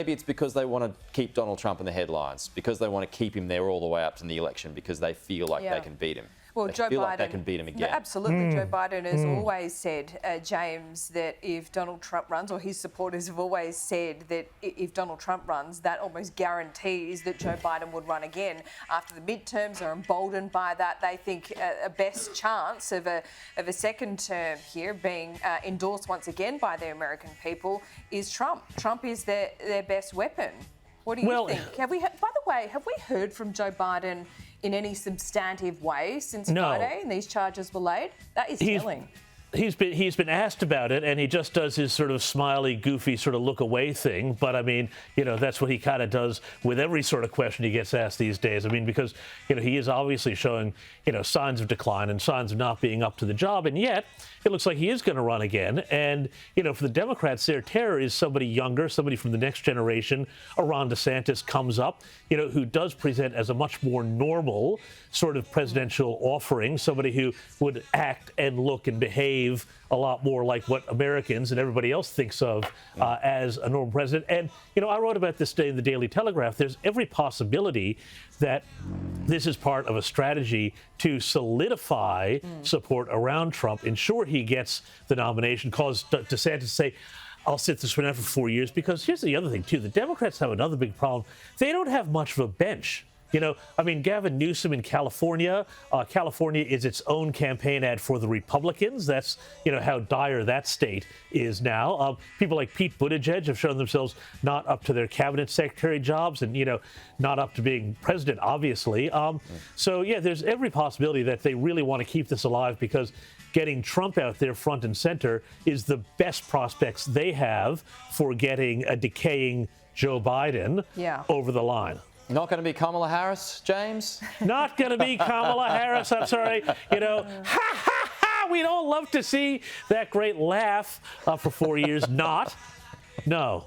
Maybe it's because they want to keep Donald Trump in the headlines, because they want to keep him there all the way up to the election, because they feel like they can beat him. Well, they Joe feel Biden, like they can beat him again. Absolutely. Joe Biden has always said, James, that if Donald Trump runs, or his supporters have always said that if Donald Trump runs, that almost guarantees that Joe Biden would run again. After the midterms, are emboldened by that. They think a best chance of a second term here being endorsed once again by the American people is Trump. Trump is their best weapon. What do you think? By the way, have we heard from Joe Biden in any substantive way since Friday and these charges were laid? That is telling. He's been asked about it, and he just does his sort of smiley, goofy sort of look away thing. But I mean, that's what he kind of does with every sort of question he gets asked these days. I mean, because he is obviously showing signs of decline and signs of not being up to the job, and yet it looks like he is going to run again. And for the Democrats, their terror is somebody younger, somebody from the next generation. A Ron DeSantis comes up, who does present as a much more normal sort of presidential offering, somebody who would act and look and behave a lot more like what Americans and everybody else thinks of as a normal president. And, I wrote about this today in the Daily Telegraph. There's every possibility that this is part of a strategy to solidify support around Trump, ensure he gets the nomination, cause DeSantis to say, I'll sit this one out for 4 years. Because here's the other thing, too. The Democrats have another big problem. They don't have much of a bench. Gavin Newsom in California. California is its own campaign ad for the Republicans. That's, how dire that state is now. People like Pete Buttigieg have shown themselves not up to their cabinet secretary jobs and, not up to being president, obviously. So, yeah, there's every possibility that they really want to keep this alive because getting Trump out there front and center is the best prospects they have for getting a decaying Joe Biden over the line. Not going to be Kamala Harris, James? Not going to be Kamala Harris. I'm sorry. Ha, ha, ha. We don't love to see that great laugh for 4 years. Not. No.